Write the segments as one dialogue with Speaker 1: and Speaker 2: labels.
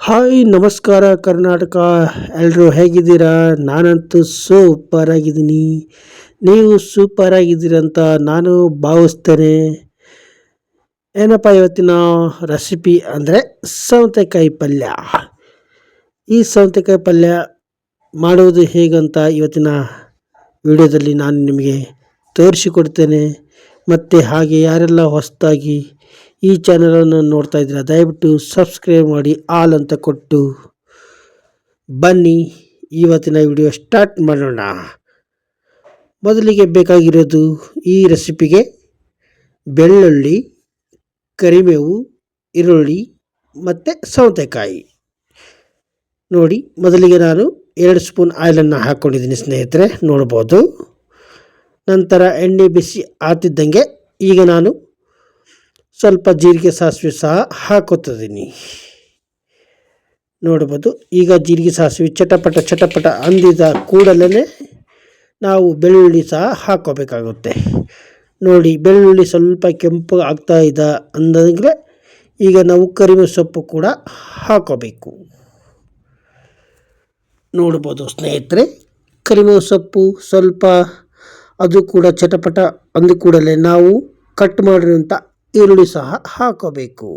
Speaker 1: Hi ನಮಸ್ಕಾರ ಕರ್ನಾಟಕ. ಎಲ್ಲರೂ ಹೇಗಿದ್ದೀರಾ? ನಾನಂತೂ ಸೂಪರ್ ಆಗಿದ್ದೀನಿ. ನೀವು ಸೂಪರ್ ಆಗಿದ್ದೀರಂತ ನಾನು ಭಾವಿಸ್ತೇನೆ. ಏನಪ್ಪ ಇವತ್ತಿನ ರೆಸಿಪಿ ಅಂದರೆ ಸೌತೆಕಾಯಿ ಪಲ್ಯ. ಈ ಸೌತೆಕಾಯಿ ಪಲ್ಯ ಮಾಡುವುದು ಹೇಗಂತ ಇವತ್ತಿನ ವಿಡಿಯೋದಲ್ಲಿ ನಾನು ನಿಮಗೆ ತೋರಿಸಿಕೊಡ್ತೇನೆ. ಮತ್ತು ಹಾಗೆ ಯಾರೆಲ್ಲ ಹೊಸದಾಗಿ ಈ ಚಾನಲನ್ನು ನೋಡ್ತಾ ಇದ್ದೀರಾ ದಯವಿಟ್ಟು ಸಬ್ಸ್ಕ್ರೈಬ್ ಮಾಡಿ ಆಲ್ ಅಂತ ಕೊಟ್ಟು ಬನ್ನಿ ಇವತ್ತಿನ ವಿಡಿಯೋ ಸ್ಟಾರ್ಟ್ ಮಾಡೋಣ. ಮೊದಲಿಗೆ ಬೇಕಾಗಿರೋದು ಈ ರೆಸಿಪಿಗೆ ಬೆಳ್ಳುಳ್ಳಿ, ಕರಿಬೇವು, ಈರುಳ್ಳಿ ಮತ್ತು ಸೌತೆಕಾಯಿ. ನೋಡಿ, ಮೊದಲಿಗೆ ನಾನು 2 ಸ್ಪೂನ್ ಆಯಿಲನ್ನು ಹಾಕ್ಕೊಂಡಿದ್ದೀನಿ ಸ್ನೇಹಿತರೆ, ನೋಡ್ಬೋದು. ನಂತರ ಎಣ್ಣೆ ಬಿಸಿ ಆಗ್ತಿದ್ದಂಗೆ ಈಗ ನಾನು ಸ್ವಲ್ಪ ಜೀರಿಗೆ ಸಾಸಿವೆ ಸಹ ಹಾಕೋತಿದ್ದೀನಿ, ನೋಡ್ಬೋದು. ಈಗ ಜೀರಿಗೆ ಸಾಸಿವೆ ಚಟಪಟ ಅಂದಿದ ಕೂಡಲೇ ನಾವು ಬೆಳ್ಳುಳ್ಳಿ ಸಹ ಹಾಕೋಬೇಕಾಗುತ್ತೆ. ನೋಡಿ, ಬೆಳ್ಳುಳ್ಳಿ ಸ್ವಲ್ಪ ಕೆಂಪು ಆಗ್ತಾ ಇದೆ ಅಂದಾಗಲೇ ಈಗ ನಾವು ಕರಿಬೇವು ಸೊಪ್ಪು ಕೂಡ ಹಾಕೋಬೇಕು. ನೋಡ್ಬೋದು ಸ್ನೇಹಿತರೆ, ಕರಿಬೇವು ಸೊಪ್ಪು ಸ್ವಲ್ಪ ಅದು ಕೂಡ ಚಟಪಟ ಅಂದ ಕೂಡಲೇ ನಾವು ಕಟ್ ಮಾಡಿರುವಂಥ ಈರುಳ್ಳಿ ಸಹ ಹಾಕೋಬೇಕು.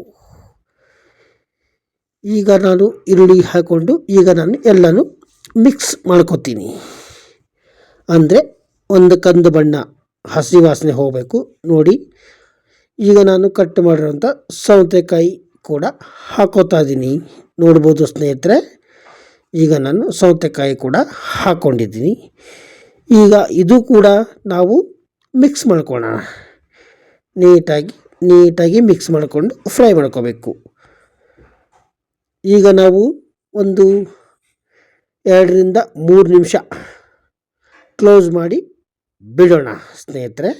Speaker 1: ಈಗ ನಾನು ಈರುಳ್ಳಿ ಹಾಕ್ಕೊಂಡು ಈಗ ನಾನು ಎಲ್ಲನೂ ಮಿಕ್ಸ್ ಮಾಡ್ಕೊತೀನಿ. ಅಂದರೆ ಒಂದು ಕಂದು ಬಣ್ಣ ಹಸಿ ವಾಸನೆ ಹೋಗಬೇಕು. ನೋಡಿ, ಈಗ ನಾನು ಕಟ್ ಮಾಡಿರೋಂಥ ಸೌತೆಕಾಯಿ ಕೂಡ ಹಾಕೋತಾ ಇದ್ದೀನಿ, ನೋಡ್ಬೋದು ಸ್ನೇಹಿತರೆ. ಈಗ ನಾನು ಸೌತೆಕಾಯಿ ಕೂಡ ಹಾಕ್ಕೊಂಡಿದ್ದೀನಿ. ಈಗ ಇದು ಕೂಡ ನಾವು ಮಿಕ್ಸ್ ಮಾಡ್ಕೊಳ್ಳೋಣ. ನೀಟಾಗಿ ಮಿಕ್ಸ್ ಮಾಡಿಕೊಂಡು ಫ್ರೈ ಮಾಡ್ಕೋಬೇಕು. ಈಗ ನಾವು ಒಂದು 2ರಿಂದ 3 ನಿಮಿಷ ಕ್ಲೋಸ್ ಮಾಡಿ ಬಿಡೋಣ ಸ್ನೇಹಿತರೆ.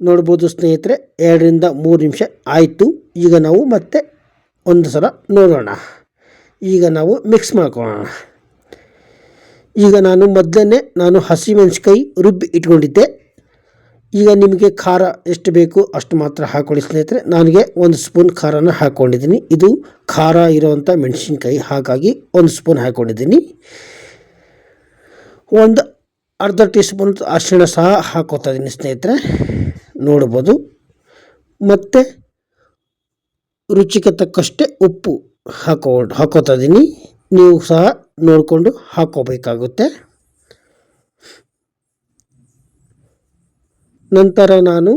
Speaker 1: ನೋಡ್ಬೋದು ಸ್ನೇಹಿತರೆ, 2ರಿಂದ 3 ನಿಮಿಷ ಆಯಿತು. ಈಗ ನಾವು ಮತ್ತೆ ಒಂದು ಸಲ ನೋಡೋಣ. ಈಗ ನಾವು ಮಿಕ್ಸ್ ಮಾಡ್ಕೊಳ್ಳೋಣ. ಈಗ ನಾನು ಹಸಿಮೆಣಸಿಕಾಯಿ ರುಬ್ಬಿ ಇಟ್ಕೊಂಡಿದ್ದೆ. ಈಗ ನಿಮಗೆ ಖಾರ ಎಷ್ಟು ಬೇಕು ಅಷ್ಟು ಮಾತ್ರ ಹಾಕ್ಕೊಳ್ಳಿ ಸ್ನೇಹಿತರೆ. ನನಗೆ 1 ಸ್ಪೂನ್ ಖಾರನ ಹಾಕ್ಕೊಂಡಿದ್ದೀನಿ. ಇದು ಖಾರ ಇರೋವಂಥ ಮೆಣಸಿನ್ಕಾಯಿ, ಹಾಗಾಗಿ 1 ಸ್ಪೂನ್ ಹಾಕ್ಕೊಂಡಿದ್ದೀನಿ. ಒಂದು ಅರ್ಧ ಟೀ ಸ್ಪೂನ್ ಅರಿಶಿಣ ಸಹ ಹಾಕೋತಾ ಇದ್ದೀನಿ ಸ್ನೇಹಿತರೆ, ನೋಡ್ಬೋದು. ಮತ್ತು ರುಚಿಗೆ ತಕ್ಕಷ್ಟೇ ಉಪ್ಪು ಹಾಕೋತಾ ಇದ್ದೀನಿ. ನೀವು ಸಹ ನೋಡಿಕೊಂಡು ಹಾಕೋಬೇಕಾಗುತ್ತೆ. ನಂತರ ನಾನು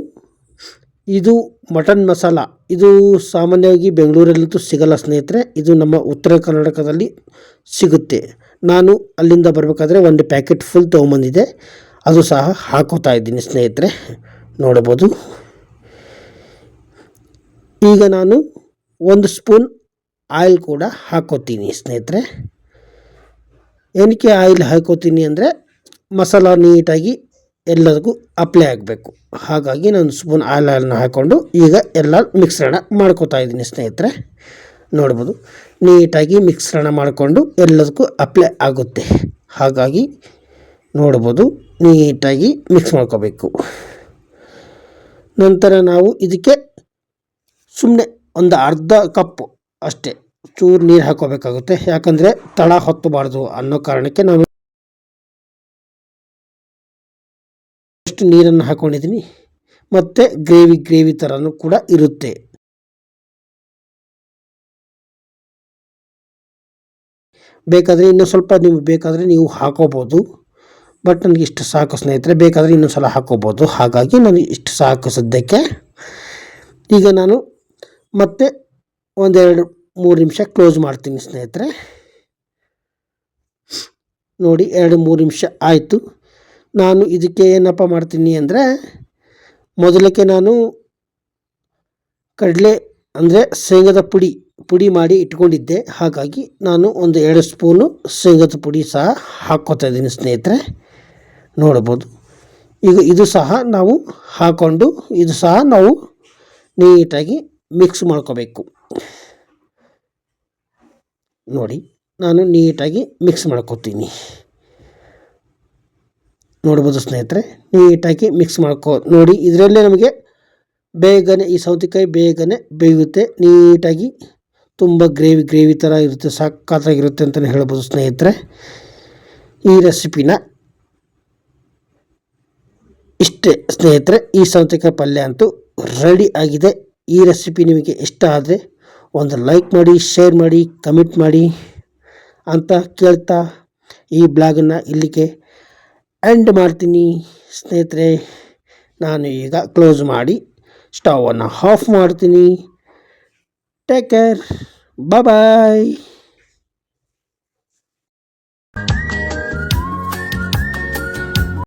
Speaker 1: ಇದು ಮಟನ್ ಮಸಾಲ, ಇದು ಸಾಮಾನ್ಯವಾಗಿ ಬೆಂಗಳೂರಲ್ಲಂತೂ ಸಿಗಲ್ಲ ಸ್ನೇಹಿತರೆ, ಇದು ನಮ್ಮ ಉತ್ತರ ಕರ್ನಾಟಕದಲ್ಲಿ ಸಿಗುತ್ತೆ. ನಾನು ಅಲ್ಲಿಂದ ಬರಬೇಕಾದ್ರೆ 1 ಪ್ಯಾಕೆಟ್ ಫುಲ್ ತೊಗೊಂಬಂದಿದ್ದೆ, ಅದು ಸಹ ಹಾಕೋತಾ ಇದ್ದೀನಿ ಸ್ನೇಹಿತರೆ, ನೋಡ್ಬೋದು. ಈಗ ನಾನು 1 ಸ್ಪೂನ್ ಆಯಿಲ್ ಕೂಡ ಹಾಕೋತೀನಿ ಸ್ನೇಹಿತರೆ. ಏನಕ್ಕೆ ಆಯಿಲ್ ಹಾಕೋತೀನಿ ಅಂದರೆ ಮಸಾಲ ನೀಟಾಗಿ ಎಲ್ಲದಕ್ಕೂ ಅಪ್ಲೈ ಆಗಬೇಕು. ಹಾಗಾಗಿ ನಾನು ಸ್ಪೂನ್ ಆಯಿಲನ್ನು ಹಾಕ್ಕೊಂಡು ಈಗ ಎಲ್ಲ ಮಿಶ್ರಣ ಮಾಡ್ಕೋತಾ ಇದ್ದೀನಿ ಸ್ನೇಹಿತರೆ, ನೋಡ್ಬೋದು. ನೀಟಾಗಿ ಮಿಶ್ರಣ ಮಾಡಿಕೊಂಡು ಎಲ್ಲದಕ್ಕೂ ಅಪ್ಲೈ ಆಗುತ್ತೆ. ಹಾಗಾಗಿ ನೋಡ್ಬೋದು, ನೀಟಾಗಿ ಮಿಕ್ಸ್ ಮಾಡ್ಕೋಬೇಕು. ನಂತರ ನಾವು ಇದಕ್ಕೆ ಸುಮ್ಮನೆ ಒಂದು ಅರ್ಧ ಕಪ್ ಅಷ್ಟೇ ಚೂರು ನೀರು ಹಾಕೋಬೇಕಾಗುತ್ತೆ. ಯಾಕಂದರೆ ತಳ ಹೊತ್ತಬಾರ್ದು ಅನ್ನೋ ಕಾರಣಕ್ಕೆ ನಾನು ಅಷ್ಟು ನೀರನ್ನು ಹಾಕ್ಕೊಂಡಿದ್ದೀನಿ. ಮತ್ತು ಗ್ರೇವಿ ಥರನೂ ಕೂಡ ಇರುತ್ತೆ. ಬೇಕಾದರೆ ಇನ್ನೂ ಸ್ವಲ್ಪ ನಿಮ್ಗೆ ಬೇಕಾದರೆ ನೀವು ಹಾಕೋಬೋದು, ಬಟ್ ನನಗೆ ಇಷ್ಟು ಸಾಕು ಸ್ನೇಹಿತರೆ. ಬೇಕಾದರೆ ಇನ್ನೊಂದು ಸಲ ಹಾಕೋಬೋದು, ಹಾಗಾಗಿ ನನಗೆ ಇಷ್ಟು ಸಾಕು ಸದ್ಯಕ್ಕೆ. ಈಗ ನಾನು ಮತ್ತೆ 1-2-3 ನಿಮಿಷ ಕ್ಲೋಸ್ ಮಾಡ್ತೀನಿ ಸ್ನೇಹಿತರೆ. ನೋಡಿ, 2-3 ನಿಮಿಷ ಆಯಿತು. ನಾನು ಇದಕ್ಕೆ ಏನಪ್ಪ ಮಾಡ್ತೀನಿ ಅಂದರೆ, ಮೊದಲಕ್ಕೆ ನಾನು ಕಡಲೆ ಅಂದರೆ ಶೇಂಗಾದ ಪುಡಿ ಮಾಡಿ ಇಟ್ಕೊಂಡಿದ್ದೆ. ಹಾಗಾಗಿ ನಾನು 1-2 ಸ್ಪೂನು ಶೇಂಗಾದ ಪುಡಿ ಸಹ ಹಾಕ್ಕೋತಾ ಇದ್ದೀನಿ ಸ್ನೇಹಿತರೆ, ನೋಡ್ಬೋದು. ಈಗ ಇದು ಸಹ ನಾವು ಹಾಕ್ಕೊಂಡು ಇದು ಸಹ ನಾವು ನೀಟಾಗಿ ಮಿಕ್ಸ್ ಮಾಡ್ಕೋಬೇಕು. ನೋಡಿ, ನಾನು ನೀಟಾಗಿ ಮಿಕ್ಸ್ ಮಾಡ್ಕೋತೀನಿ, ನೋಡ್ಬೋದು ಸ್ನೇಹಿತರೆ. ನೀಟಾಗಿ ಮಿಕ್ಸ್ ನೋಡಿ, ಇದರಲ್ಲೇ ನಮಗೆ ಬೇಗನೆ ಈ ಸೌತೆಕಾಯಿ ಬೇಗನೆ ಬೇಯುತ್ತೆ ನೀಟಾಗಿ. ತುಂಬ ಗ್ರೇವಿ ಥರ ಇರುತ್ತೆ, ಸಖತ್ತಾಗಿರುತ್ತೆ ಅಂತಲೇ ಹೇಳ್ಬೋದು ಸ್ನೇಹಿತರೆ. ಈ ರೆಸಿಪಿನ ಇಷ್ಟೇ ಸ್ನೇಹಿತರೆ, ಈ ಸೌತೆಕಾಯಿ ಪಲ್ಯ ಅಂತೂ ರೆಡಿ ಆಗಿದೆ. ಈ ರೆಸಿಪಿ ನಿಮಗೆ ಇಷ್ಟ ಆದರೆ ಒಂದು ಲೈಕ್ ಮಾಡಿ, ಶೇರ್ ಮಾಡಿ, ಕಮೆಂಟ್ ಮಾಡಿ ಅಂತ ಕೇಳ್ತಾ ಈ ಬ್ಲಾಗನ್ನು ಇಲ್ಲಿಗೆ ಎಂಡ್ ಮಾಡ್ತೀನಿ ಸ್ನೇಹಿತರೆ. ನಾನು ಈಗ ಕ್ಲೋಸ್ ಮಾಡಿ ಸ್ಟವನ್ನು ಆಫ್ ಮಾಡ್ತೀನಿ. ಟೇಕ್ ಕೇರ್, ಬಾಯ್.